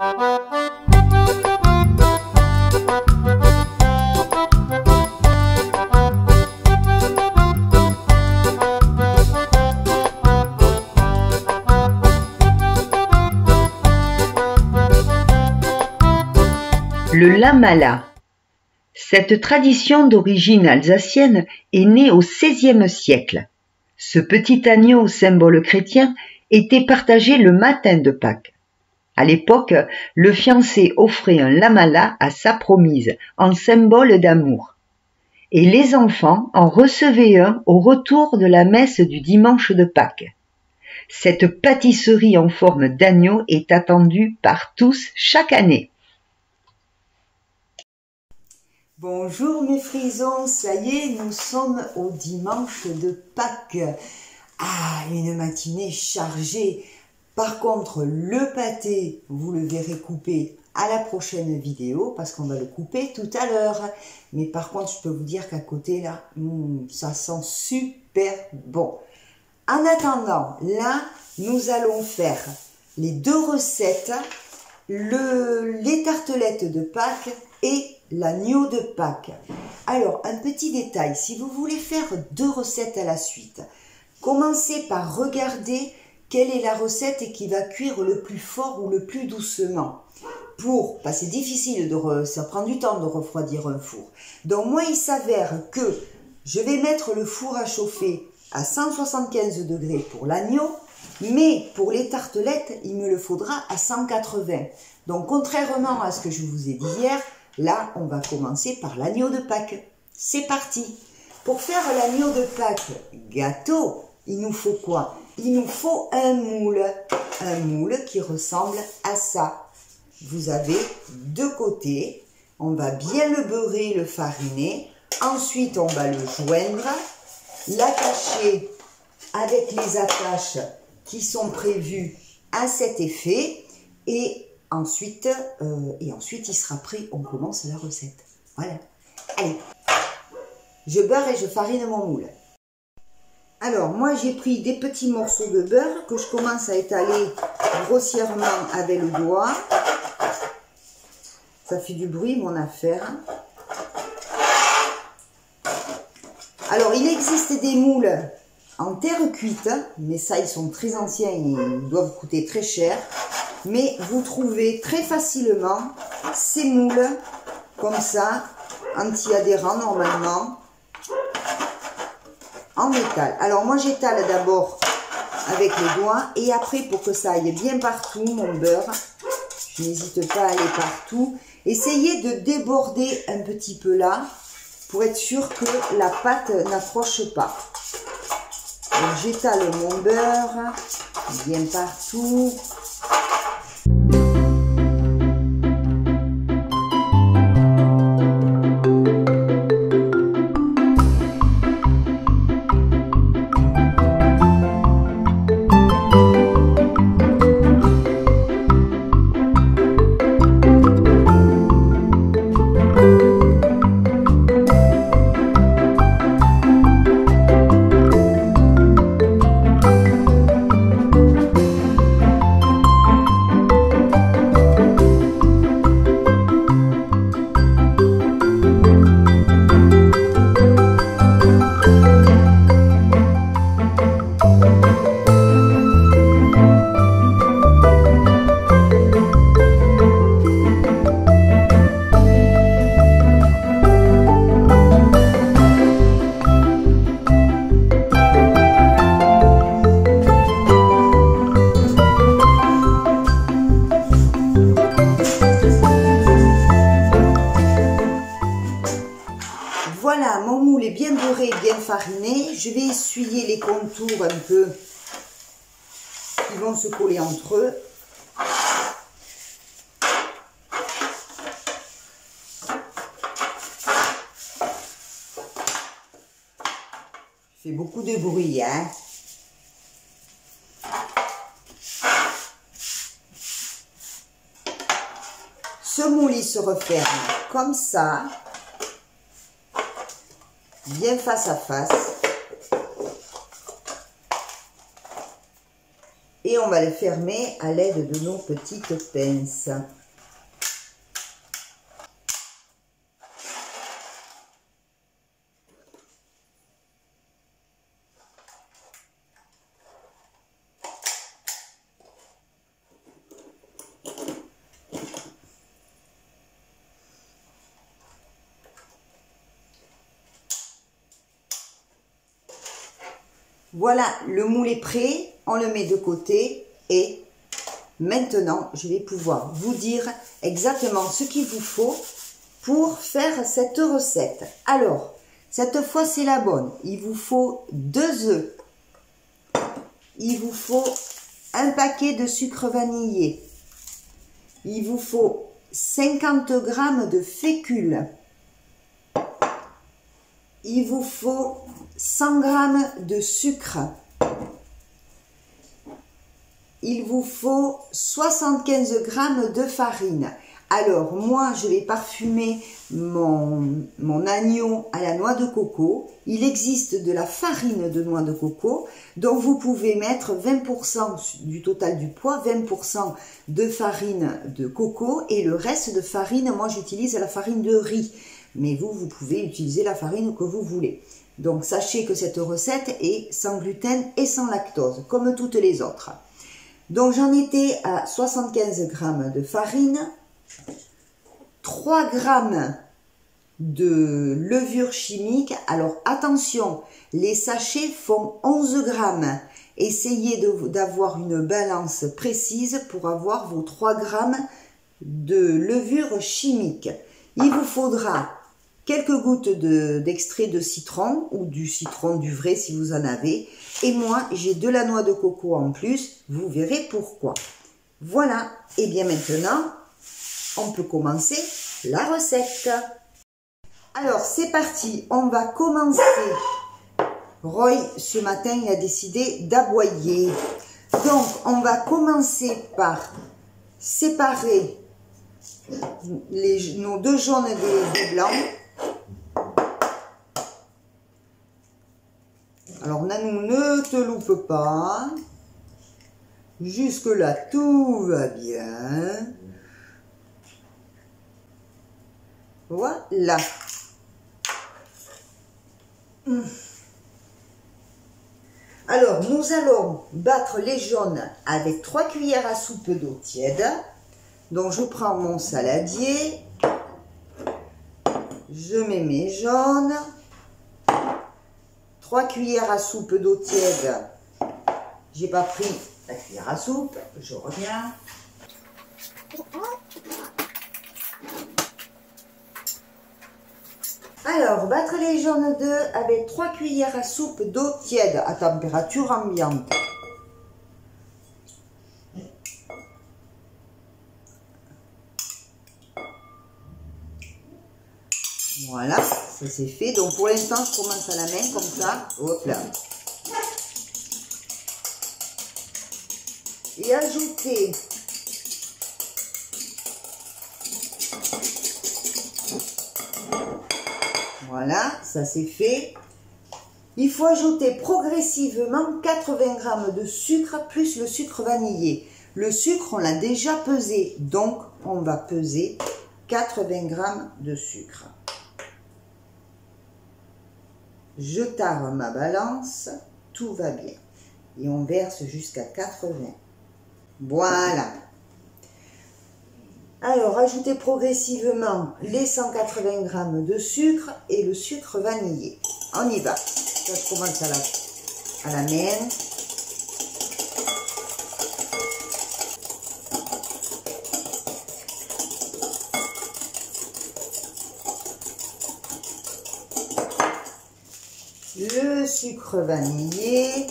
Le lamala. Cette tradition d'origine alsacienne est née au XVIe siècle. Ce petit agneau, symbole chrétien, était partagé le matin de Pâques. À l'époque, le fiancé offrait un lamala à sa promise, en symbole d'amour. Et les enfants en recevaient un au retour de la messe du dimanche de Pâques. Cette pâtisserie en forme d'agneau est attendue par tous chaque année. Bonjour mes frisons, ça y est, nous sommes au dimanche de Pâques. Ah, une matinée chargée. Par contre, le pâté, vous le verrez coupé à la prochaine vidéo parce qu'on va le couper tout à l'heure. Mais par contre, je peux vous dire qu'à côté là, ça sent super bon. En attendant, là, nous allons faire les deux recettes, les tartelettes de Pâques et l'agneau de Pâques. Alors, un petit détail, si vous voulez faire deux recettes à la suite, commencez par regarder quelle est la recette qui va cuire le plus fort ou le plus doucement. Parce que c'est difficile, ça prend du temps de refroidir un four. Donc moi, il s'avère que je vais mettre le four à chauffer à 175 degrés pour l'agneau, mais pour les tartelettes, il me le faudra à 180. Donc contrairement à ce que je vous ai dit hier, là, on va commencer par l'agneau de Pâques. C'est parti! Pour faire l'agneau de Pâques gâteau, il nous faut quoi? Il nous faut un moule qui ressemble à ça. Vous avez deux côtés, on va bien le beurrer, le fariner. Ensuite, on va le joindre, l'attacher avec les attaches qui sont prévues à cet effet. Et ensuite, il sera prêt, on commence la recette. Voilà. Allez, je beurre et je farine mon moule. Alors, moi, j'ai pris des petits morceaux de beurre que je commence à étaler grossièrement avec le doigt. Ça fait du bruit, mon affaire. Alors, il existe des moules en terre cuite, mais ça, ils sont très anciens et ils doivent coûter très cher. Mais vous trouvez très facilement ces moules, comme ça, anti-adhérents normalement, en métal. Alors moi j'étale d'abord avec les doigts et après pour que ça aille bien partout, mon beurre, je n'hésite pas à aller partout. Essayez de déborder un petit peu là, pour être sûr que la pâte n'approche pas. Donc j'étale mon beurre bien partout. Voilà, mon moule est bien beurré, bien fariné. Je vais essuyer les contours un peu qui vont se coller entre eux. Il fait beaucoup de bruit, hein. Ce moule, il se referme comme ça. Bien face à face. Et on va le fermer à l'aide de nos petites pinces. Voilà, le moule est prêt, on le met de côté et maintenant je vais pouvoir vous dire exactement ce qu'il vous faut pour faire cette recette. Alors, cette fois c'est la bonne, il vous faut 2 œufs, il vous faut un paquet de sucre vanillé, il vous faut 50 g de fécule, il vous faut 100 g de sucre, il vous faut 75 g de farine. Alors moi je vais parfumer mon agneau à la noix de coco. Il existe de la farine de noix de coco, donc vous pouvez mettre 20% du total du poids, 20% de farine de coco et le reste de farine, moi j'utilise la farine de riz. Mais vous pouvez utiliser la farine que vous voulez. Donc sachez que cette recette est sans gluten et sans lactose, comme toutes les autres. Donc j'en étais à 75 g de farine, 3 g de levure chimique. Alors attention, les sachets font 11 g. Essayez d'avoir une balance précise pour avoir vos 3 g de levure chimique. Il vous faudra quelques gouttes d'extrait de citron ou du citron du vrai si vous en avez. Et moi, j'ai de la noix de coco en plus. Vous verrez pourquoi. Voilà. Et bien maintenant, on peut commencer la recette. Alors, c'est parti. On va commencer. Roy, ce matin, il a décidé d'aboyer. Donc, on va commencer par séparer nos 2 jaunes des blancs. Alors, Nanou, ne te loupe pas. Jusque-là, tout va bien. Voilà. Alors, nous allons battre les jaunes avec 3 cuillères à soupe d'eau tiède. Donc, je prends mon saladier. Je mets mes jaunes. 3 cuillères à soupe d'eau tiède. J'ai pas pris la cuillère à soupe. Je reviens. Alors, battre les jaunes d'œufs avec 3 cuillères à soupe d'eau tiède à température ambiante. Voilà, ça c'est fait. Donc pour l'instant, je commence à la main comme ça. Hop là. Et ajouter voilà, ça c'est fait. Il faut ajouter progressivement 80 g de sucre plus le sucre vanillé. Le sucre, on l'a déjà pesé, donc on va peser 80 g de sucre. Je tare ma balance, tout va bien. Et on verse jusqu'à 80. Voilà. Alors, ajoutez progressivement les 180 g de sucre et le sucre vanillé. On y va. Ça, je commence à la main. Le sucre vanillé.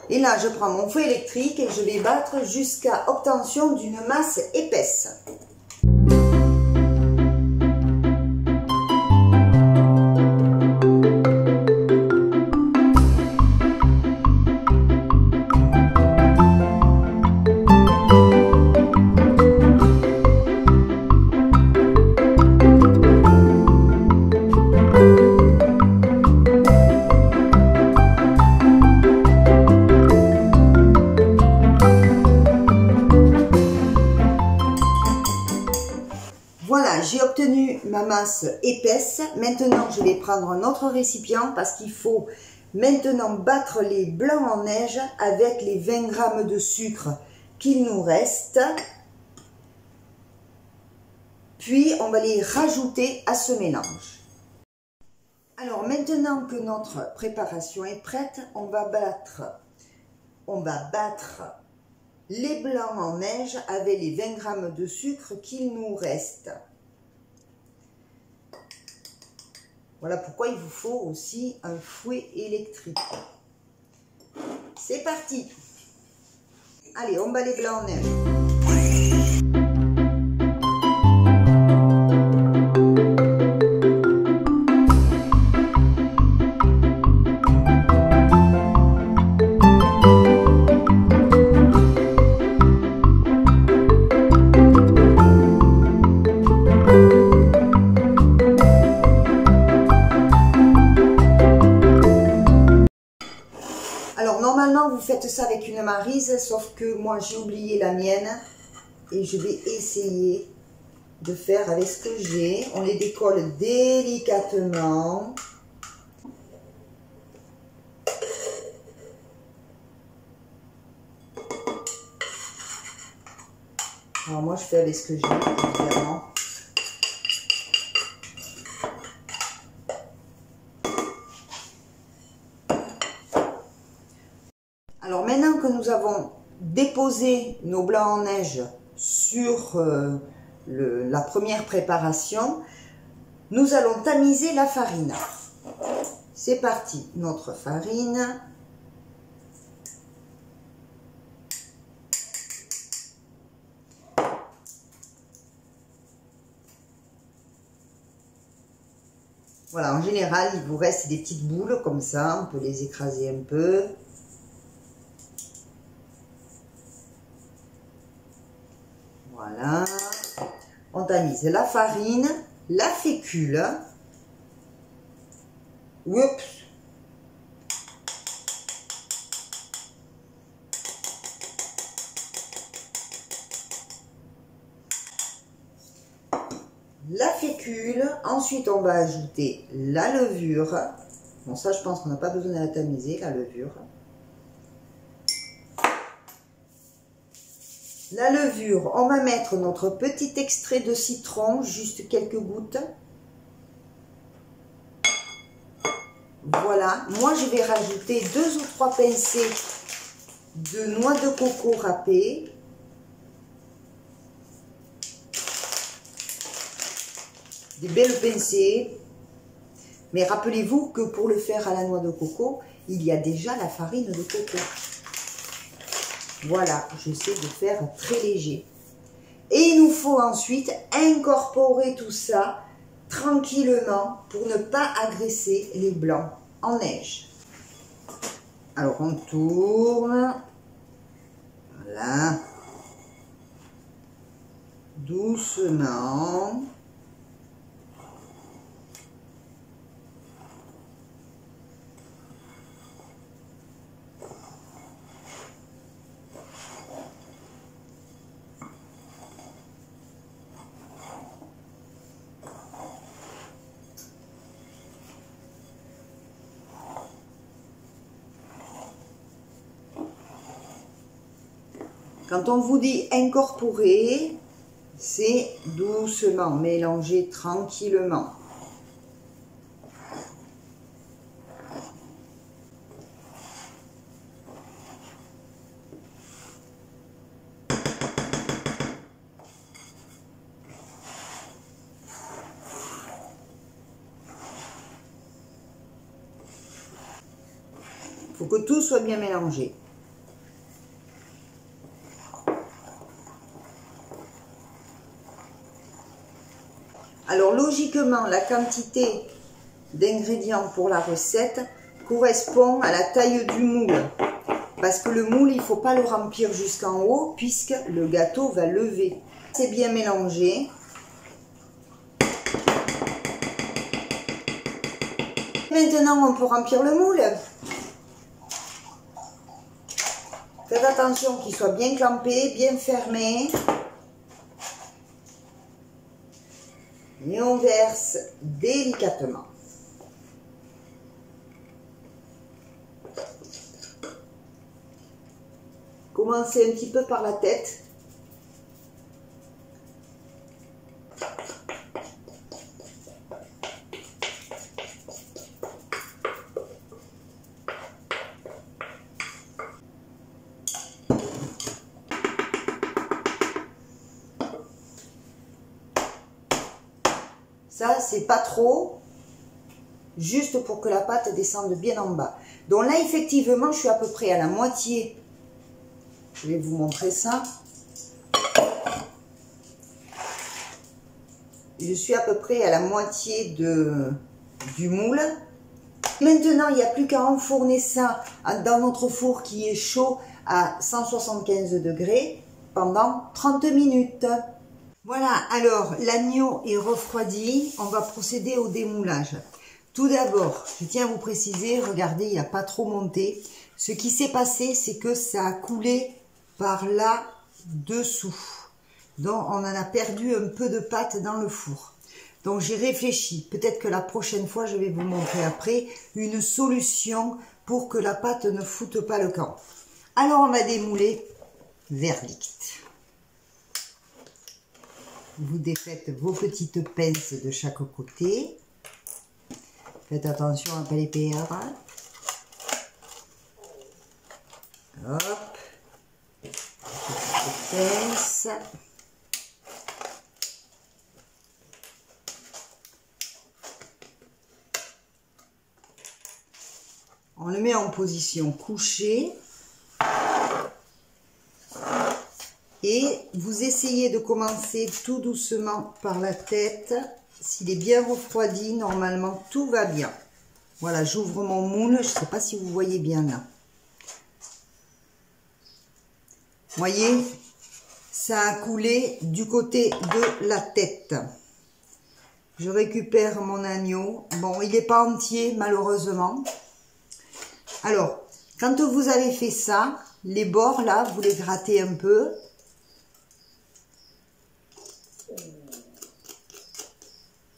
Et là, je prends mon fouet électrique et je vais battre jusqu'à obtention d'une masse épaisse. obtenu ma masse épaisse. Maintenant, je vais prendre un autre récipient parce qu'il faut maintenant battre les blancs en neige avec les 20 g de sucre qu'il nous reste. Puis, on va les rajouter à ce mélange. Alors, maintenant que notre préparation est prête, on va battre les blancs en neige avec les 20 g de sucre qu'il nous reste. Voilà pourquoi il vous faut aussi un fouet électrique. C'est parti! Allez, on bat les blancs en neige. Alors normalement vous faites ça avec une maryse, sauf que moi j'ai oublié la mienne et je vais essayer de faire avec ce que j'ai. On les décolle délicatement. Alors moi je fais avec ce que j'ai, évidemment. Alors maintenant que nous avons déposé nos blancs en neige sur la première préparation, nous allons tamiser la farine. C'est parti, notre farine. Voilà, en général, il vous reste des petites boules comme ça, on peut les écraser un peu. Voilà, on tamise la farine, la fécule, oups, la fécule, ensuite on va ajouter la levure. Bon, ça je pense qu'on n'a pas besoin de la tamiser, la levure. La levure, on va mettre notre petit extrait de citron, juste quelques gouttes. Voilà, moi je vais rajouter 2 ou 3 pincées de noix de coco râpée. Des belles pincées. Mais rappelez-vous que pour le faire à la noix de coco, il y a déjà la farine de coco. Voilà, j'essaie de faire très léger. Et il nous faut ensuite incorporer tout ça tranquillement pour ne pas agresser les blancs en neige. Alors on tourne. Voilà. Doucement. Quand on vous dit incorporer, c'est doucement, mélanger tranquillement. Il faut que tout soit bien mélangé. Alors logiquement, la quantité d'ingrédients pour la recette correspond à la taille du moule. Parce que le moule, il ne faut pas le remplir jusqu'en haut puisque le gâteau va lever. C'est bien mélangé. Maintenant, on peut remplir le moule. Faites attention qu'il soit bien clampé, bien fermé. Et on verse délicatement. Commencez un petit peu par la tête. Ça, c'est pas trop, juste pour que la pâte descende bien en bas. Donc là, effectivement, je suis à peu près à la moitié. Je vais vous montrer ça. Je suis à peu près à la moitié du moule. Maintenant, il n'y a plus qu'à enfourner ça dans notre four qui est chaud à 175 degrés pendant 30 minutes. Voilà, alors l'agneau est refroidi, on va procéder au démoulage. Tout d'abord, je tiens à vous préciser, regardez, il n'y a pas trop monté. Ce qui s'est passé, c'est que ça a coulé par là-dessous. Donc on en a perdu un peu de pâte dans le four. Donc j'ai réfléchi, peut-être que la prochaine fois, je vais vous montrer après une solution pour que la pâte ne foute pas le camp. Alors on va démouler verdict. Vous défaites vos petites pinces de chaque côté. Faites attention à ne pas les perdre. Hop. Petites pinces. On le met en position couchée. Et vous essayez de commencer tout doucement par la tête. S'il est bien refroidi, normalement tout va bien. Voilà, j'ouvre mon moule. Je ne sais pas si vous voyez bien là. Voyez, ça a coulé du côté de la tête. Je récupère mon agneau. Bon, il n'est pas entier malheureusement. Alors, quand vous avez fait ça, les bords là, vous les grattez un peu.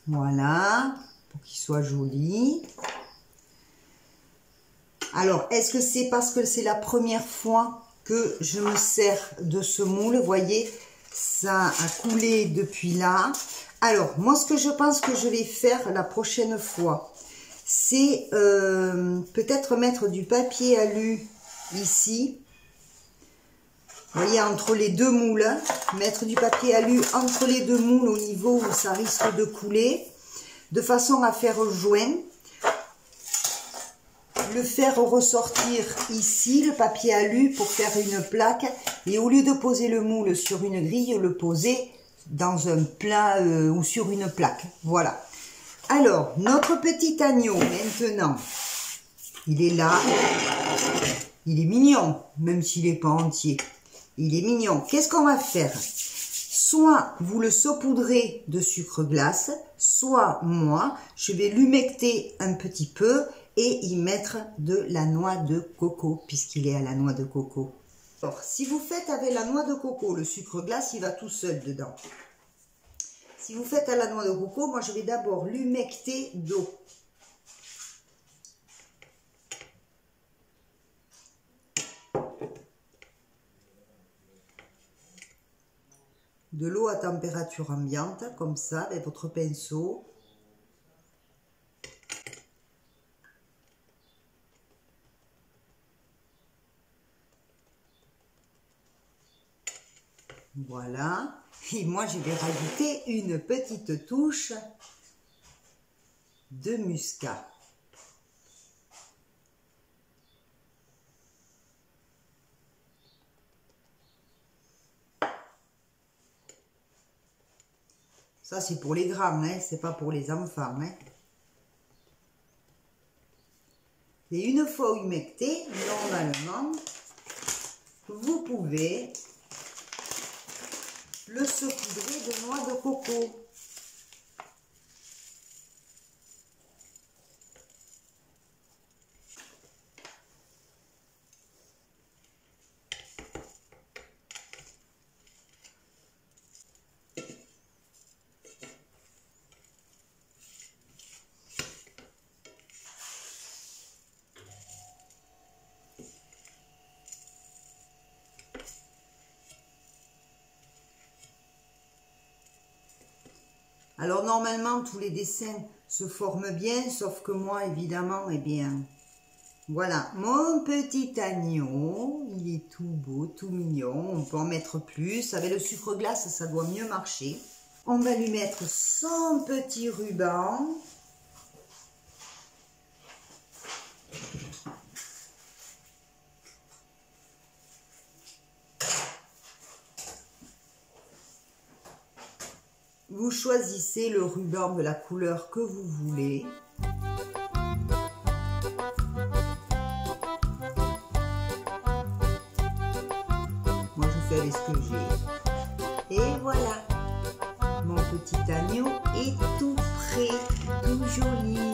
Voilà, pour qu'il soit joli. Alors, est-ce que c'est parce que c'est la première fois que je me sers de ce moule? Vous voyez, ça a coulé depuis là. Alors, moi, ce que je pense que je vais faire la prochaine fois, c'est peut-être mettre du papier alu ici. Vous voyez, entre les deux moules, mettre du papier alu entre les deux moules au niveau où ça risque de couler, de façon à faire joint. Le faire ressortir ici, le papier alu, pour faire une plaque. Et au lieu de poser le moule sur une grille, le poser dans un plat ou sur une plaque. Voilà. Alors, notre petit agneau, maintenant, il est là. Il est mignon, même s'il n'est pas entier. Il est mignon. Qu'est-ce qu'on va faire? Soit vous le saupoudrez de sucre glace, soit moi, je vais l'humecter un petit peu et y mettre de la noix de coco, puisqu'il est à la noix de coco. Alors, si vous faites avec la noix de coco, le sucre glace, il va tout seul dedans. Si vous faites à la noix de coco, moi je vais d'abord l'humecter d'eau. De l'eau à température ambiante, comme ça, avec votre pinceau. Voilà. Et moi, je vais rajouter une petite touche de muscat. Ça, c'est pour les grands, hein, c'est pas pour les enfants. Hein. Et une fois humecté, normalement, vous pouvez le saupoudrer de noix de coco. Alors normalement, tous les dessins se forment bien, sauf que moi, évidemment, eh bien, voilà, mon petit agneau, il est tout beau, tout mignon, on peut en mettre plus. Avec le sucre glace, ça doit mieux marcher. On va lui mettre son petit ruban. Vous choisissez le ruban de la couleur que vous voulez. Moi, je fais avec ce que j'ai. Et voilà, mon petit agneau est tout prêt, tout joli.